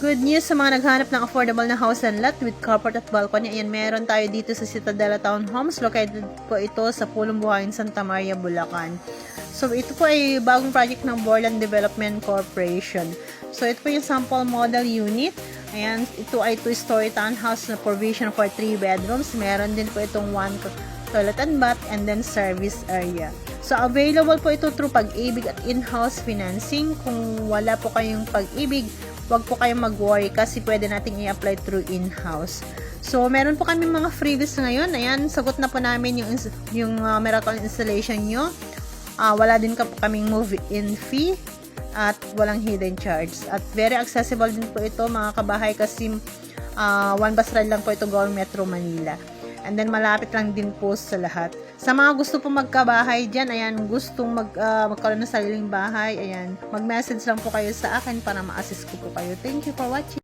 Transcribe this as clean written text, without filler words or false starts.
Good news sa mga naghanap ng affordable na house and lot with carport at balcony. Ayan, meron tayo dito sa Citadela Townhomes. Located po ito sa Pulong Buhangin, Santa Maria, Bulacan. So, ito po ay bagong project ng Borland Development Corporation. So, ito po yung sample model unit. Ayan, ito ay 2-story townhouse na provision for 3 bedrooms. Meron din po itong 1 toilet and bath and then service area. So, available po ito through Pag-ibig at in-house financing. Kung wala po kayong Pag-ibig, wag po kayong mag-worry kasi pwede nating i-apply through in-house. So, meron po kami mga freebies ngayon. Ayan, sagot na po namin yung miracle installation nyo. Wala din po kaming move-in fee at walang hidden charge. At very accessible din po ito mga kabahay kasi one bus ride lang po ito going Metro Manila. And then, malapit lang din po sa lahat. Sa mga gusto po magkabahay dyan, ayan, gustong magkaroon ng sariling bahay, ayan, mag-message lang po kayo sa akin para ma-assist ko po kayo. Thank you for watching.